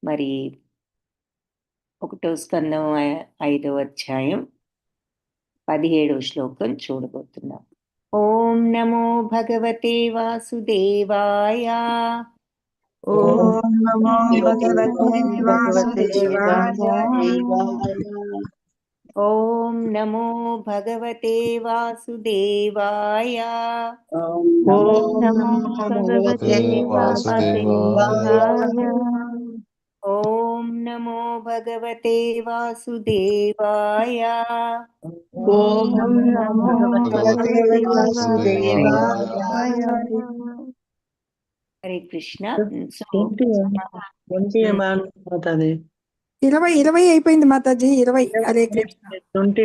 మరి 1వ స్కందం 5వ అధ్యాయం 17వ శ్లోకం చూడబోతున్నాం. ఓం నమో భగవతే వాసుదేవాయ. ఓం నమో భగవతే వాసుదేవాయ. ఓం నమో భగవతే వాసుదేవాయ. ఓం నమో భగవతే వాసుదేవాయ. ఓం నమో భగవతే వాసుదేవాయ. ఓం నమో భగవతే వాసుదేవాయ. హరే కృష్ణ. 20 అయిపోయింది మాతాజీ. 20 హరే కృష్ణ. 20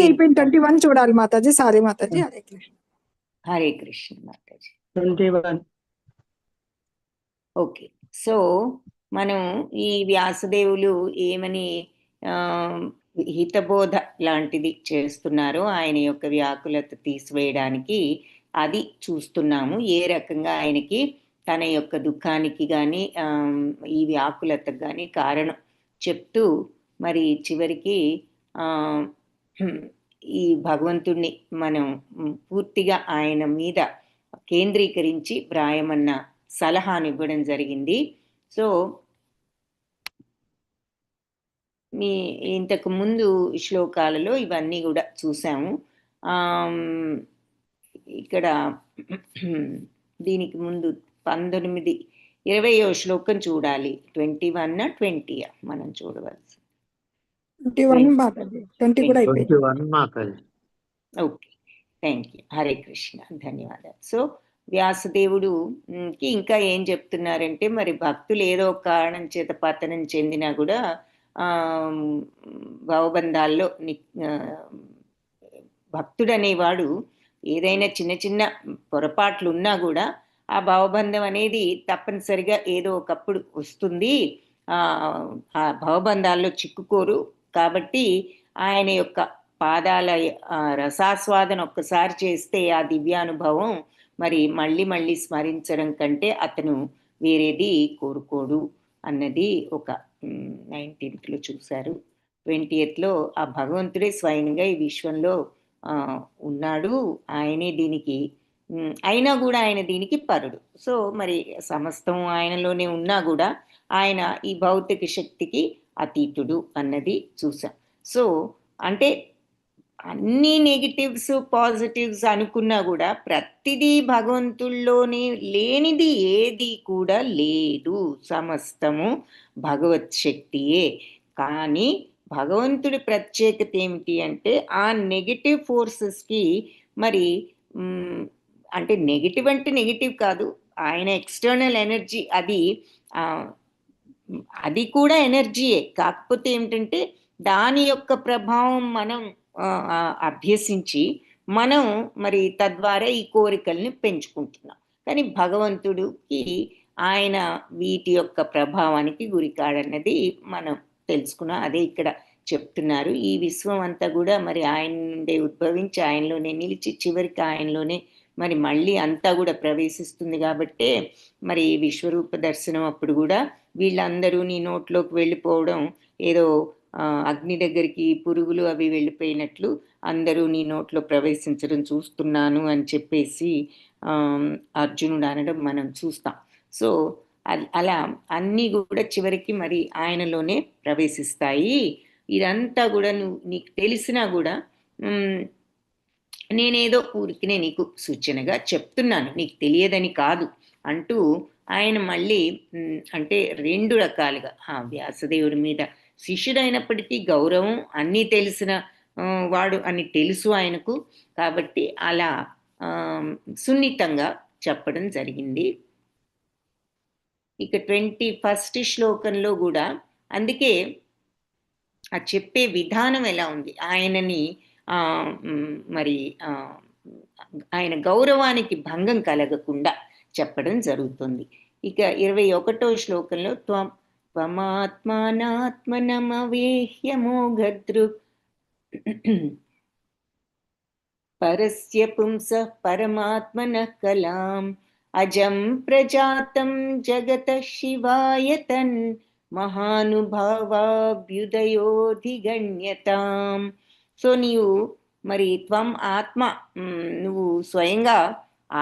అయిపోయింది. 21 చూడాలి Mataji. Sorry Mataji. Hare Krishna. Hare Krishna Mataji. 21. Okay, so మనం ఈ వ్యాసదేవులు ఏమని హితబోధ లాంటిది చేస్తున్నారో ఆయన యొక్క వ్యాకులత తీసివేయడానికి అది చూస్తున్నాము. ఏ రకంగా ఆయనకి తన యొక్క దుఃఖానికి కానీ ఈ వ్యాకులతకు కానీ కారణం చెప్తూ మరి చివరికి ఈ భగవంతుణ్ణి మనం పూర్తిగా ఆయన మీద కేంద్రీకరించి వ్రాయమన్న సలహాను ఇవ్వడం జరిగింది. సో మీ ఇంతకు ముందు శ్లోకాలలో ఇవన్నీ కూడా చూసాము. ఇక్కడ దీనికి ముందు 19, 20వ శ్లోకం చూడాలి. 21 20 మనం చూడవలసి. 20 కూడా అయిపోయింది. Okay, thank you. Hare Krishna, ధన్యవాదాలు. సో వ్యాసదేవుడుకి ఇంకా ఏం చెప్తున్నారంటే, మరి భక్తులు ఏదో ఒక కారణం చేత పతనం చెందినా కూడా భవబంధాల్లో భక్తుడు అనేవాడు ఏదైనా చిన్న చిన్న పొరపాట్లు ఉన్నా కూడా ఆ భవబంధం అనేది తప్పనిసరిగా ఏదో ఒకప్పుడు వస్తుంది. ఆ భవబంధాల్లో చిక్కుకోరు. కాబట్టి ఆయన యొక్క పాదాల రసాస్వాదన ఒక్కసారి చేస్తే ఆ దివ్యానుభవం మరి మళ్ళీ మళ్ళీ స్మరించడం కంటే అతను వేరేది కోరుకోడు అన్నది ఒక 19th చూశారు. 20th ఆ భగవంతుడే స్వయంగా ఈ విశ్వంలో ఉన్నాడు. ఆయనే దీనికి అయినా కూడా ఆయన దీనికి పరుడు. సో మరి సమస్తం ఆయనలోనే ఉన్నా కూడా ఆయన ఈ భౌతిక శక్తికి అతీతుడు అన్నది చూసాం. సో అంటే అన్ని నెగిటివ్స్ పాజిటివ్స్ అనుకున్నా కూడా ప్రతిదీ భగవంతుల్లోనే లేనిది ఏది కూడా లేదు. సమస్తము భగవత్ శక్తియే. కానీ భగవంతుడి ప్రత్యేకత ఏమిటి అంటే ఆ నెగిటివ్ ఫోర్సెస్కి మరి అంటే నెగిటివ్ అంటే నెగిటివ్ కాదు, ఆయన ఎక్స్టర్నల్ ఎనర్జీ అది కూడా ఎనర్జీయే. కాకపోతే ఏమిటంటే దాని యొక్క ప్రభావం మనం అభ్యసించి మనం మరి తద్వారా ఈ కోరికల్ని పెంచుకుంటున్నాం. కానీ భగవంతుడికి ఆయన వీటి యొక్క ప్రభావానికి గురికాడన్నది మనం తెలుసుకున్నాం. అదే ఇక్కడ చెప్తున్నారు. ఈ విశ్వం అంతా కూడా మరి ఆయన నుండే ఉద్భవించి ఆయనలోనే నిలిచి చివరికి ఆయనలోనే మరి మళ్ళీ అంతా కూడా ప్రవేశిస్తుంది. కాబట్టే మరి విశ్వరూప దర్శనం అప్పుడు కూడా వీళ్ళందరూ నీ నోట్లోకి వెళ్ళిపోవడం, ఏదో అగ్ని దగ్గరికి పురుగులు అవి వెళ్ళిపోయినట్లు అందరూ నీ నోట్లో ప్రవేశించడం చూస్తున్నాను అని చెప్పేసి అర్జునుడు అనడం మనం చూస్తాం. సో అలా అన్నీ కూడా చివరికి మరి ఆయనలోనే ప్రవేశిస్తాయి. ఇదంతా కూడా నీకు తెలిసినా కూడా నేనేదో ఊరికినే నీకు సూచనగా చెప్తున్నాను, నీకు తెలియదని కాదు అంటూ ఆయన మళ్ళీ అంటే 2 రకాలుగా వ్యాసదేవుడి మీద శిష్యుడైనప్పటికీ గౌరవం, అన్నీ తెలిసిన వాడు అని తెలుసు ఆయనకు. కాబట్టి అలా సున్నితంగా చెప్పడం జరిగింది. ఇక 21st శ్లోకంలో కూడా అందుకే ఆ చెప్పే విధానం ఎలా ఉంది, ఆయనని మరి ఆయన గౌరవానికి భంగం కలగకుండా చెప్పడం జరుగుతుంది. ఇక 21వ శ్లోకంలో త్వమాత్మానాత్మనమవేహ్యమోఘదృక్ పరస్య పుంసః పరమాత్మనః కలాం అజం ప్రజాతం జగత శివాయతన్ మహానుభావాభ్యుదయోధిగణ్యతాం. సో నీవు మరి త్వం ఆత్మ, నువ్వు స్వయంగా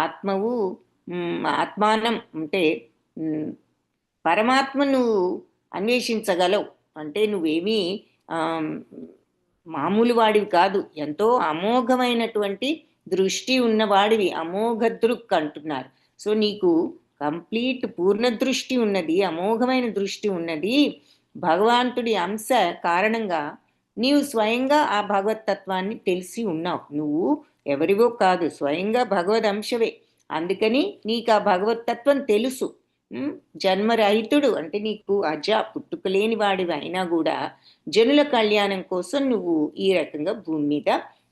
ఆత్మవు, ఆత్మానం అంటే పరమాత్మ నువ్వు అన్వేషించగలవు. అంటే నువ్వేమీ మామూలు వాడివి కాదు, ఎంతో అమోఘమైనటువంటి దృష్టి ఉన్నవాడివి. అమోఘ దృక్ అంటున్నారు. సో నీకు కంప్లీట్ పూర్ణ దృష్టి ఉన్నది, అమోఘమైన దృష్టి ఉన్నది. భగవంతుడి అంశ కారణంగా నీవు స్వయంగా ఆ భగవతత్వాన్ని తెలిసి ఉన్నావు. నువ్వు ఎవరివో కాదు, స్వయంగా భగవద్ అంశవే. అందుకని నీకు ఆ భగవతత్వం తెలుసు. జన్మరహితుడు అంటే నీకు పుట్టుకలేని వాడివి అయినా కూడా జనుల కళ్యాణం కోసం నువ్వు ఈ రకంగా భూమి మీద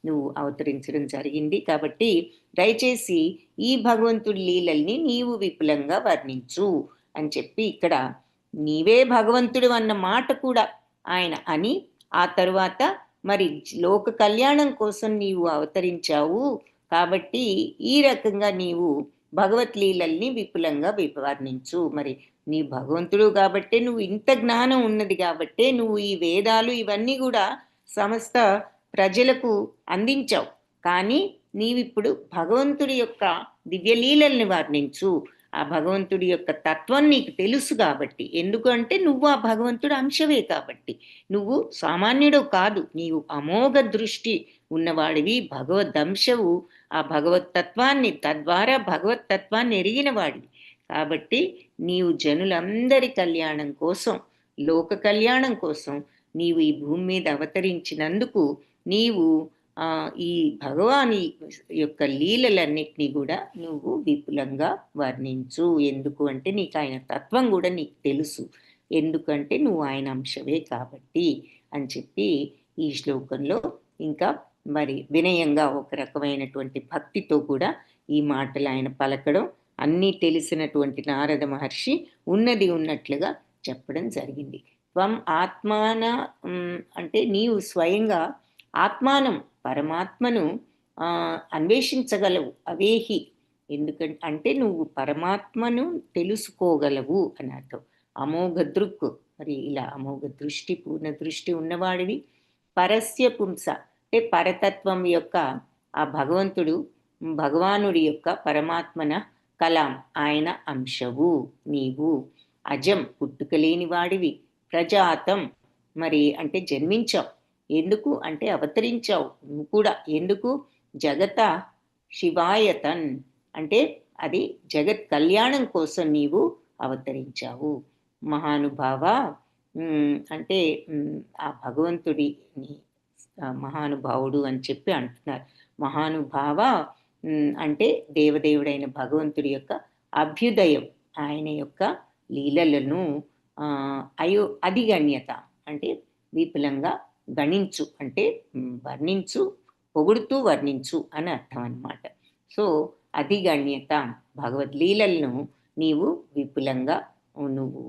నువ్వు అవతరించడం జరిగింది. కాబట్టి దయచేసి ఈ భగవంతుడి లీలల్ని నీవు విపులంగా వర్ణించు అని చెప్పి ఇక్కడ నీవే భగవంతుడు అన్న మాట కూడా ఆయన అని, ఆ తరువాత మరి లోక కళ్యాణం కోసం నీవు అవతరించావు కాబట్టి ఈ రకంగా నీవు భగవత్ లీలల్ని విపులంగా వర్ణించు. మరి నీ భగవంతుడు కాబట్టే, నువ్వు ఇంత జ్ఞానం ఉన్నది కాబట్టే నువ్వు ఈ వేదాలు ఇవన్నీ కూడా సమస్త ప్రజలకు అందించావు. కానీ నీవిప్పుడు భగవంతుడి యొక్క దివ్యలీలల్ని వర్ణించు. ఆ భగవంతుడి యొక్క తత్వం నీకు తెలుసు కాబట్టి, ఎందుకంటే నువ్వు ఆ భగవంతుడు అంశవే కాబట్టి. నువ్వు సామాన్యుడు కాదు, నీవు అమోఘ దృష్టి ఉన్నవాడివి, భగవద్దంశవు. ఆ భగవతత్వాన్ని తద్వారా భగవతత్వాన్ని ఎరిగిన వాడివి కాబట్టి నీవు జనులందరి కళ్యాణం కోసం, లోక కళ్యాణం కోసం నీవు ఈ భూమి మీద అవతరించినందుకు నీవు ఈ భగవాని యొక్క లీలలన్నిటినీ కూడా నువ్వు విపులంగా వర్ణించు. ఎందుకు అంటే నీకు ఆయన తత్వం కూడా నీకు తెలుసు, ఎందుకంటే నువ్వు ఆయన అంశవే కాబట్టి అని చెప్పి ఈ శ్లోకంలో ఇంకా మరి వినయంగా ఒక రకమైనటువంటి భక్తితో కూడా ఈ మాటలు ఆయన పలకడం, అన్నీ తెలిసినటువంటి నారద మహర్షి ఉన్నది ఉన్నట్లుగా చెప్పడం జరిగింది. త్వం ఆత్మాన అంటే నీవు స్వయంగా ఆత్మానం పరమాత్మను అన్వేషించగలవు. అవేహి ఎందుకంటే అంటే నువ్వు పరమాత్మను తెలుసుకోగలవు అని అర్థం. అమోఘ దృక్ మరి ఇలా అమోఘ దృష్టి, పూర్ణ దృష్టి ఉన్నవాడివి. పరస్య పుంస అంటే పరతత్వం యొక్క ఆ భగవంతుడు, భగవానుడి యొక్క పరమాత్మన కలాం ఆయన అంశవు నీవు. అజం పుట్టుకలేని వాడివి. ప్రజాతం మరి అంటే జన్మించావు. ఎందుకు అంటే అవతరించావు నువ్వు కూడా. ఎందుకు? జగత శివాయతన్ అంటే అది జగత్ కళ్యాణం కోసం నీవు అవతరించావు. మహానుభావ అంటే ఆ భగవంతుడి మహానుభావుడు అని చెప్పి అంటున్నారు. మహానుభావ అంటే దేవదేవుడైన భగవంతుడి యొక్క అభ్యుదయం, ఆయన యొక్క లీలలను అధిగణ్యత అంటే విపులంగా గణించు అంటే వర్ణించు, పొగుడుతూ వర్ణించు అని అర్థం అన్నమాట. సో అధిగణ్యత భగవద్లీలలను నీవు విపులంగా నువ్వు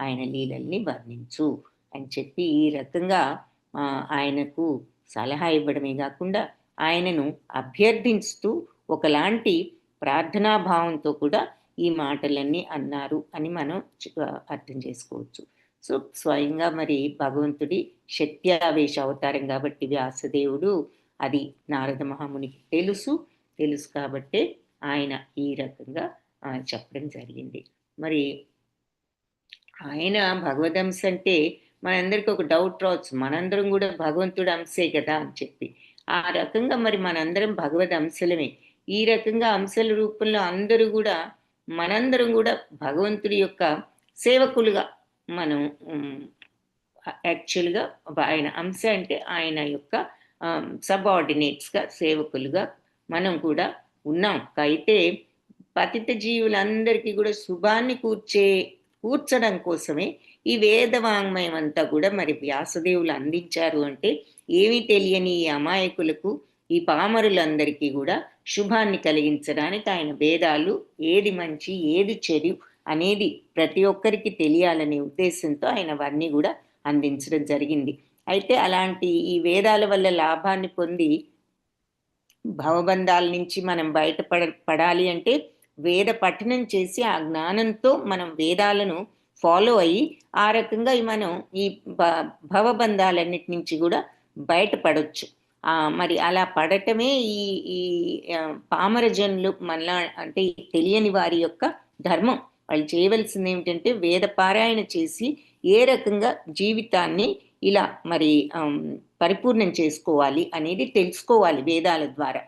ఆయన లీలల్ని వర్ణించు అని చెప్పి ఈ రకంగా ఆయనకు సలహా ఇవ్వడమే కాకుండా ఆయనను అభ్యర్థిస్తూ ఒకలాంటి ప్రార్థనాభావంతో కూడా ఈ మాటలన్నీ అన్నారు అని మనం అర్థం చేసుకోవచ్చు. సో స్వయంగా మరి భగవంతుడి శక్త్యావేశ అవతారం కాబట్టి వ్యాసదేవుడు అది నారద మహామునికి తెలుసు కాబట్టే ఆయన ఈ రకంగా చెప్పడం జరిగింది. మరి ఆయన భగవదంశ అంటే మనందరికీ ఒక డౌట్ రావచ్చు, మనందరం కూడా భగవంతుడి అంశే కదా అని చెప్పి. ఆ రకంగా మరి మనందరం భగవద్ అంశలమే. ఈ రకంగా అంశల రూపంలో అందరూ కూడా మనందరం కూడా భగవంతుడి యొక్క సేవకులుగా మనం యాక్చువల్గా ఆయన అంశ అంటే ఆయన యొక్క సబార్డినేట్స్గా సేవకులుగా మనం కూడా ఉన్నాం. అయితే పతిత జీవులందరికీ కూడా శుభాన్ని కూర్చడం కోసమే ఈ వేదవాంగ్మయం అంతా కూడా మరి వ్యాసదేవులు అందించారు. అంటే ఏమీ తెలియని ఈ అమాయకులకు, ఈ పామరులందరికీ కూడా శుభాన్ని కలిగించడానికి ఆయన వేదాలు ఏది మంచి ఏది చెడు అనేది ప్రతి ఒక్కరికి తెలియాలనే ఉద్దేశంతో ఆయన అవన్నీ కూడా అందించడం జరిగింది. అయితే అలాంటి ఈ వేదాల వల్ల లాభాన్ని పొంది భవబంధాల నుంచి మనం బయటపడాలి అంటే వేద పఠనం చేసి ఆ జ్ఞానంతో మనం వేదాలను ఫాలో అయ్యి ఆ రకంగా మనం ఈ భవబంధాలన్నిటి నుంచి కూడా బయటపడవచ్చు. మరి అలా పడటమే ఈ ఈ పామర జనులు మనలా అంటే తెలియని వారి యొక్క ధర్మం. వాళ్ళు చేయవలసింది ఏమిటంటే వేద పారాయణ చేసి ఏ రకంగా జీవితాన్ని ఇలా మరి పరిపూర్ణం చేసుకోవాలి అనేది తెలుసుకోవాలి వేదాల ద్వారా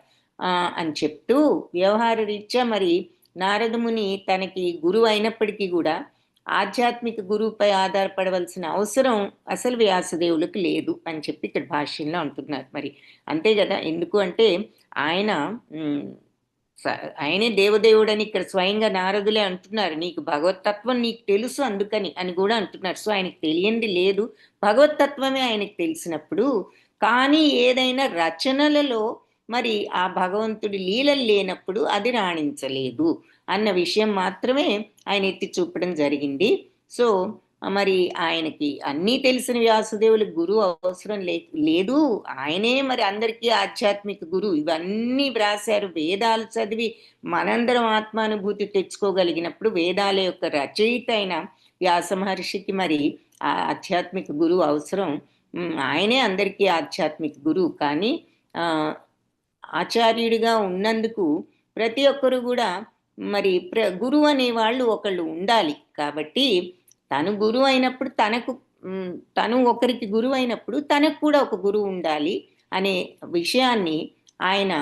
అని చెప్తూ వ్యవహార రీత్యా మరి నారదముని తనకి గురువు అయినప్పటికీ కూడా ఆధ్యాత్మిక గురువుపై ఆధారపడవలసిన అవసరం అసలు వ్యాసదేవులకు లేదు అని చెప్పి ఇక్కడ భాష్యంలో అంటున్నారు. మరి అంతే కదా, ఎందుకు అంటే ఆయనే దేవదేవుడని ఇక్కడ స్వయంగా నారదులే అంటున్నారు. నీకు భగవతత్వం నీకు తెలుసు అందుకని అని కూడా అంటున్నారు. సో ఆయనకు తెలియంది లేదు, భగవతత్వమే ఆయనకు తెలిసినప్పుడు. కానీ ఏదైనా రచనలలో మరి ఆ భగవంతుడి లీలలు లేనప్పుడు అది రాణించలేదు అన్న విషయం మాత్రమే ఆయన ఎత్తి చూపడం జరిగింది. సో మరి ఆయనకి అన్నీ తెలిసిన వ్యాసదేవులకు గురువు అవసరం లేదు, ఆయనే మరి అందరికీ ఆధ్యాత్మిక గురువు. ఇవన్నీ వ్రాశారు, వేదాలు చదివి మనందరం ఆత్మానుభూతి తెచ్చుకోగలిగినప్పుడు వేదాల యొక్క రచయిత అయిన వ్యాస మహర్షికి మరి ఆ ఆధ్యాత్మిక గురువు అవసరం. ఆయనే అందరికీ ఆధ్యాత్మిక గురువు. కానీ ఆచార్యుడిగా ఉన్నందుకు ప్రతి ఒక్కరు కూడా మరి గురువు అనే వాళ్ళు ఒకళ్ళు ఉండాలి. కాబట్టి తను గురువు అయినప్పుడు తను ఒకరికి గురువు అయినప్పుడు తనకు కూడా ఒక గురువు ఉండాలి అనే విషయాన్ని ఆయన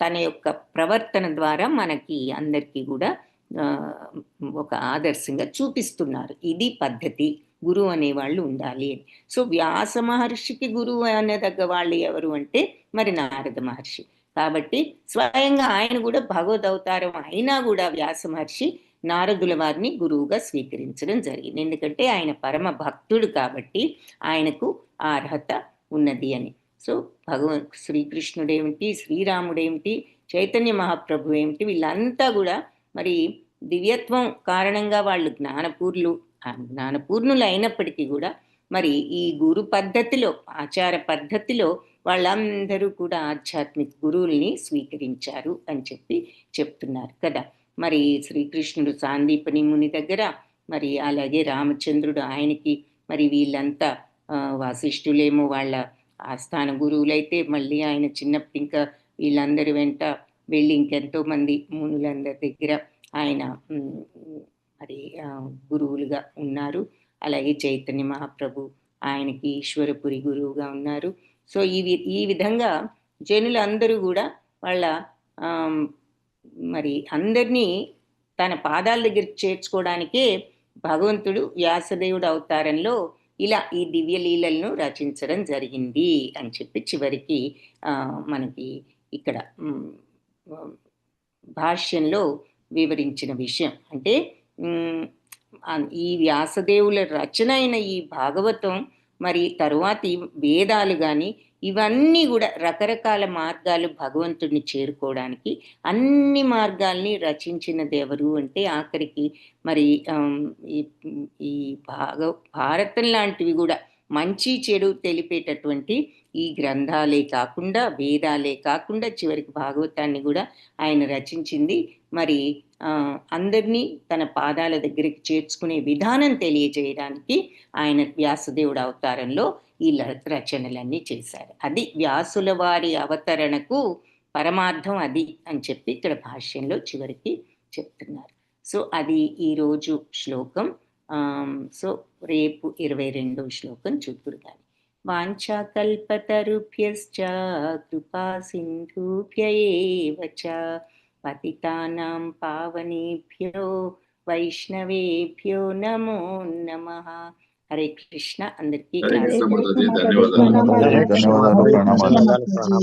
తన యొక్క ప్రవర్తన ద్వారా మనకి అందరికీ కూడా ఒక ఆదర్శంగా చూపిస్తున్నారు. ఇది పద్ధతి, గురువు అనేవాళ్ళు ఉండాలి అని. సో వ్యాస మహర్షికి గురువు అనదగ్గ వాళ్ళు ఎవరు అంటే మరి నారద మహర్షి. కాబట్టి స్వయంగా ఆయన కూడా భగవద్ అవతారం అయినా కూడా వ్యాస మహర్షి నారదుల వారిని గురువుగా స్వీకరించడం జరిగింది. ఎందుకంటే ఆయన పరమ భక్తుడు కాబట్టి ఆయనకు ఆ అర్హత ఉన్నది అని. సో శ్రీకృష్ణుడేమిటి, శ్రీరాముడేమిటి, చైతన్య మహాప్రభు ఏమిటి, వీళ్ళంతా కూడా మరి దివ్యత్వం కారణంగా వాళ్ళు జ్ఞానపూర్ణులు అయినప్పటికీ కూడా మరి ఈ గురు పద్ధతిలో, ఆచార పద్ధతిలో వాళ్ళందరూ కూడా ఆధ్యాత్మిక గురువుల్ని స్వీకరించారు అని చెప్పి చెప్తున్నారు కదా. మరి శ్రీకృష్ణుడు సాందీపని ముని దగ్గర, మరి అలాగే రామచంద్రుడు ఆయనకి, మరి వీళ్ళంతా వాసిష్ఠులేమో వాళ్ళ ఆస్థాన గురువులైతే, మళ్ళీ ఆయన చిన్నప్పుడు ఇంకా వీళ్ళందరి వెంట వెళ్ళి ఇంకెంతో మంది మునులందరి దగ్గర ఆయన మరి గురువులుగా ఉన్నారు. అలాగే చైతన్య మహాప్రభు ఆయనకి ఈశ్వరపురి గురువుగా ఉన్నారు. సో ఈ విధంగా జనులందరూ కూడా వాళ్ళ మరి అందరినీ తన పాదాల దగ్గరికి చేర్చుకోవడానికే భగవంతుడు వ్యాసదేవుడు అవతారంలో ఇలా ఈ దివ్య లీలలను రచించడం జరిగింది అని చెప్పి చివరికి మనకి ఇక్కడ భాష్యంలో వివరించిన విషయం. అంటే ఈ వ్యాసదేవుల రచన అయిన ఈ భాగవతం, మరి తరువాత ఈ వేదాలు కానీ ఇవన్నీ కూడా రకరకాల మార్గాలు భగవంతుడిని చేరుకోవడానికి అన్ని మార్గాల్ని రచించినది ఎవరు అంటే ఆఖరికి మరి ఈ భారతం లాంటివి కూడా మంచి చెడు తెలిపేటటువంటి ఈ గ్రంథాలే కాకుండా, వేదాలే కాకుండా చివరికి భాగవతాన్ని కూడా ఆయన రచించింది. మరి అందరినీ తన పాదాల దగ్గరికి చేర్చుకునే విధానం తెలియజేయడానికి ఆయన వ్యాసదేవుడు అవతారంలో ఈ రచనలన్నీ చేశారు. అది వ్యాసుల వారి అవతరణకు పరమార్థం అది అని చెప్పి ఇక్కడ భాష్యంలో చివరికి చెప్తున్నారు. సో అది ఈరోజు శ్లోకం. సో రేపు 22వ శ్లోకం చూద్దురు కానీ. వాంఛాకల్పతరుభ్యశ్చ కృపా సింధుభ్య ఏవ చ పతితానాం పావనేభ్యో వైష్ణవేభ్యో నమో నమః. హరే కృష్ణ. అందరికీ ధన్యవాదాలు, ప్రణామాలు.